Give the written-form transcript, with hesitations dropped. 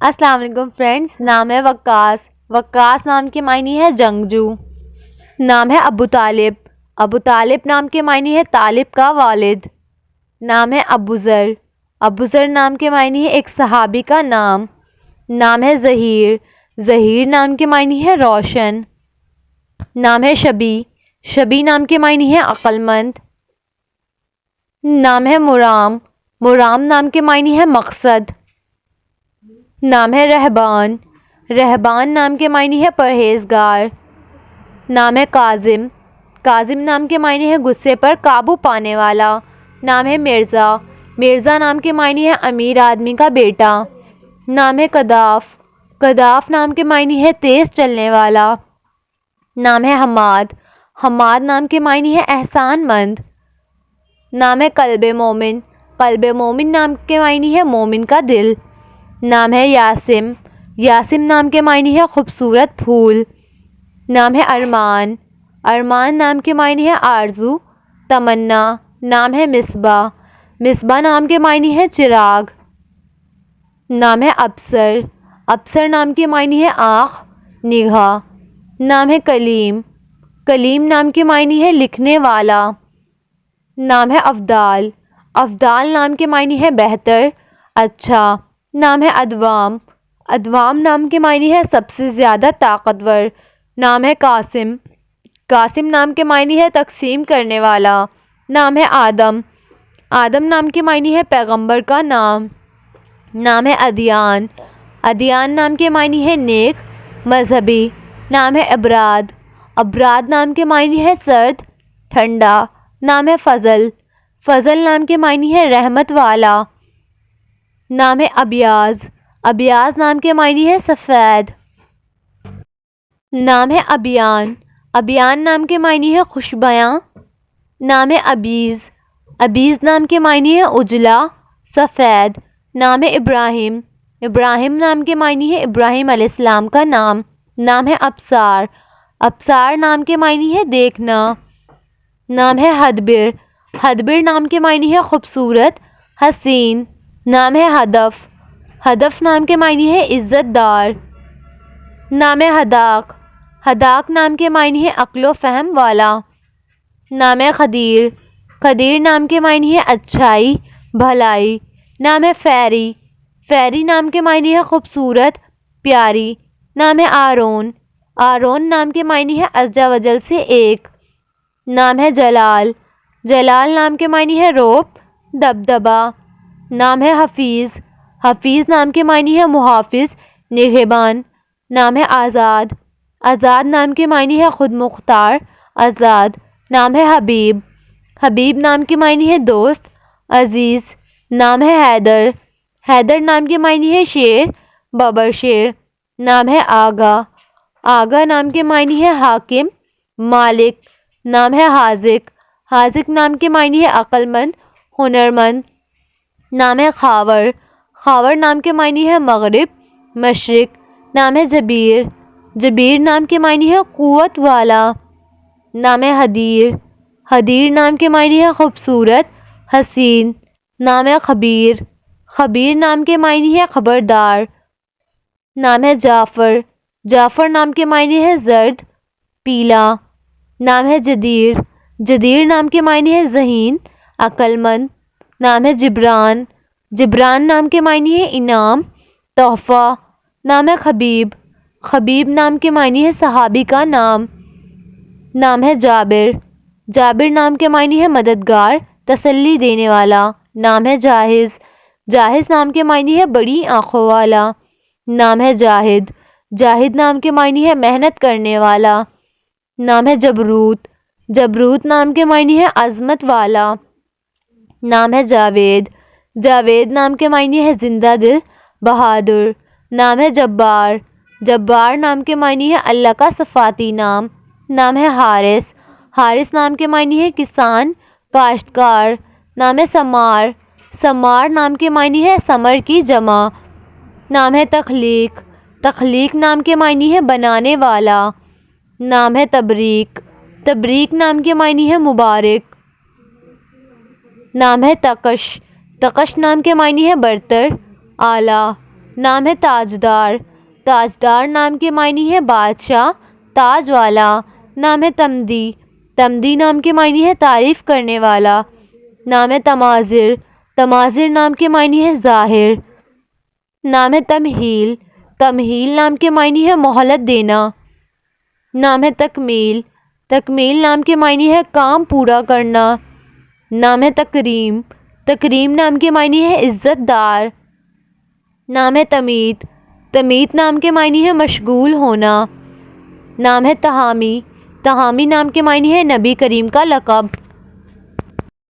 السلام علیکم فرینڈس، نام ہے وقاص۔ وقاص نام کے معنی ہے جنگجو۔ نام ہے ابو طالب۔ ابو طالب نام کے معنی ہے طالب کا والد۔ نام ہے ابو ذر۔ ابو ذر نام کے معنی ہے ایک صحابی کا نام۔ نام ہے ظہیر۔ ظہیر نام کے معنی ہے روشن۔ نام ہے شبی۔ شبی نام کے معنی ہے عقل مند۔ نام ہے مرام۔ مرام نام کے معنی ہے مقصد۔ نام ہے رہبان۔ رہبان نام کے معنی ہے پرہیزگار۔ نام ہے کاظم۔ کاظم نام کے معنی ہے غصے پر قابو پانے والا۔ نام ہے مرزا۔ مرزا نام کے معنی ہے امیر آدمی کا بیٹا۔ نام ہے قذاف۔ قذاف نام کے معنی ہے تیز چلنے والا۔ نام ہے حماد۔ حماد نام کے معنی ہے احسان مند۔ نام ہے قلب مومن۔ قلب مومن نام کے معنی ہے مومن کا دل۔ نام ہے یاسم۔ یاسم نام کے معنی ہے خوبصورت پھول۔ نام ہے ارمان۔ ارمان نام کے معنی ہے آرزو، تمنا۔ نام ہے مصباح۔ مصباح نام کے معنی ہے چراغ۔ نام ہے ابصر۔ ابصر نام کے معنی ہے آنکھ، نگاہ۔ نام ہے کلیم۔ کلیم نام کے معنی ہے لکھنے والا۔ نام ہے افضال۔ افضال نام کے معنی ہے بہتر، اچھا۔ نام ہے ادوام۔ ادوام نام کے معنی ہے سب سے زیادہ طاقتور۔ نام ہے قاسم۔ قاسم نام کے معنی ہے تقسیم کرنے والا۔ نام ہے آدم۔ آدم نام کے معنی ہے پیغمبر کا نام۔ نام ہے ادیان۔ ادیان نام کے معنی ہے نیک، مذہبی۔ نام ہے ابراد۔ ابراد نام کے معنی ہے سرد، ٹھنڈا۔ نام ہے فضل۔ فضل نام کے معنی ہے رحمت والا۔ نام ہے ابیاز۔ ابیاز نام کے معنی ہے سفید۔ نام ہے ابیان۔ ابیان نام کے معنی ہے خوش بیاں۔ نام ہے ابیز۔ ابیز نام کے معنی ہے اجلا، سفید۔ نام ہے ابراہیم۔ ابراہیم نام کے معنی ہے ابراہیم علیہ السلام کا نام۔ نام ہے ابصار۔ ابصار نام کے معنی ہے دیکھنا۔ نام ہے ہدبر۔ ہدبر نام کے معنی ہے خوبصورت، حسین۔ نام ہے ہدف۔ ہدف نام کے معنی ہے عزت دار۔ نام ہے ہداق۔ ہداق نام کے معنی ہے عقل و فہم والا۔ نام ہے خدیر۔ خدیر نام کے معنی ہے اچھائی، بھلائی۔ نام ہے فیری۔ فیری نام کے معنی ہے خوبصورت، پیاری۔ نام ہے آرون۔ آرون نام کے معنی ہے ازجا وجل سے ایک۔ نام ہے جلال۔ جلال نام کے معنی ہے رعب، دبدبا۔ نام ہے حفیظ۔ حفیظ نام کے معنی ہے محافظ، نگہبان۔ نام ہے آزاد۔ آزاد نام کے معنی ہے خود مختار، آزاد۔ نام ہے حبیب۔ حبیب نام کے معنی ہے دوست، عزیز۔ نام ہے حیدر۔ حیدر نام کے معنی ہے شیر، ببر شیر۔ نام ہے آگا۔ آگا نام کے معنی ہے حاکم، مالک۔ نام ہے حاذق۔ حاذق نام کے معنی ہے عقل مند، ہنرمند۔ نام ہے خاور۔ خاور نام کے معنی ہے مغرب، مشرق۔ نام ہے جبیر۔ جبیر نام کے معنی ہے قوت والا۔ نام ہے حدیر۔ حدیر نام کے معنی ہے خوبصورت، حسین۔ نام ہے خبیر۔ خبیر نام کے معنی ہے خبردار۔ نام ہے جعفر۔ جعفر نام کے معنی ہے زرد، پیلا۔ نام ہے جدیر۔ جدیر نام کے معنی ہے ذہین، عقل مند۔ نام ہے جبران۔ جبران نام کے معنی ہے انعام، تحفہ۔ نام ہے خبیب۔ خبیب نام کے معنی ہے صحابی کا نام۔ نام ہے جابر۔ جابر نام کے معنی ہے مددگار، تسلی دینے والا۔ نام ہے جاہز۔ جاہز نام کے معنی ہے بڑی آنکھوں والا۔ نام ہے جاہد۔ جاہد نام کے معنی ہے محنت کرنے والا۔ نام ہے جبروت۔ جبروت نام کے معنی ہے عظمت والا۔ نام ہے جاوید۔ جاوید نام کے معنی ہے زندہ دل، بہادر۔ نام ہے جبار۔ جبار نام کے معنی ہے اللہ کا صفاتی نام۔ نام ہے حارث۔ حارث نام کے معنی ہے کسان، کاشتکار۔ نام ہے سمار۔ سمار نام کے معنی ہے ثمر کی جمع۔ نام ہے تخلیق۔ تخلیق نام کے معنی ہے بنانے والا۔ نام ہے تبریک۔ تبریک نام کے معنی ہے مبارک۔ نام ہے تقش۔ تقش نام کے معنی ہے برتر، اعلیٰ۔ نام ہے تاجدار، تاجدار نام کے معنی ہے بادشاہ، تاج والا۔ نام ہے تمدی، تمدی نام کے معنی ہے تعریف کرنے والا۔ نام ہے تماظر، تماظر نام کے معنی ہے ظاہر۔ نام ہے تمہیل، تمہیل نام کے معنی ہے مہلت دینا۔ نام ہے تکمیل، تکمیل نام کے معنی ہے کام پورا کرنا۔ نام ہے تکریم، تکریم نام کے معنی ہے عزت دار۔ نام ہے تمیت، تمیت نام کے معنی ہے مشغول ہونا۔ نام ہے تہامی، تہامی نام کے معنی ہے نبی کریم کا لقب۔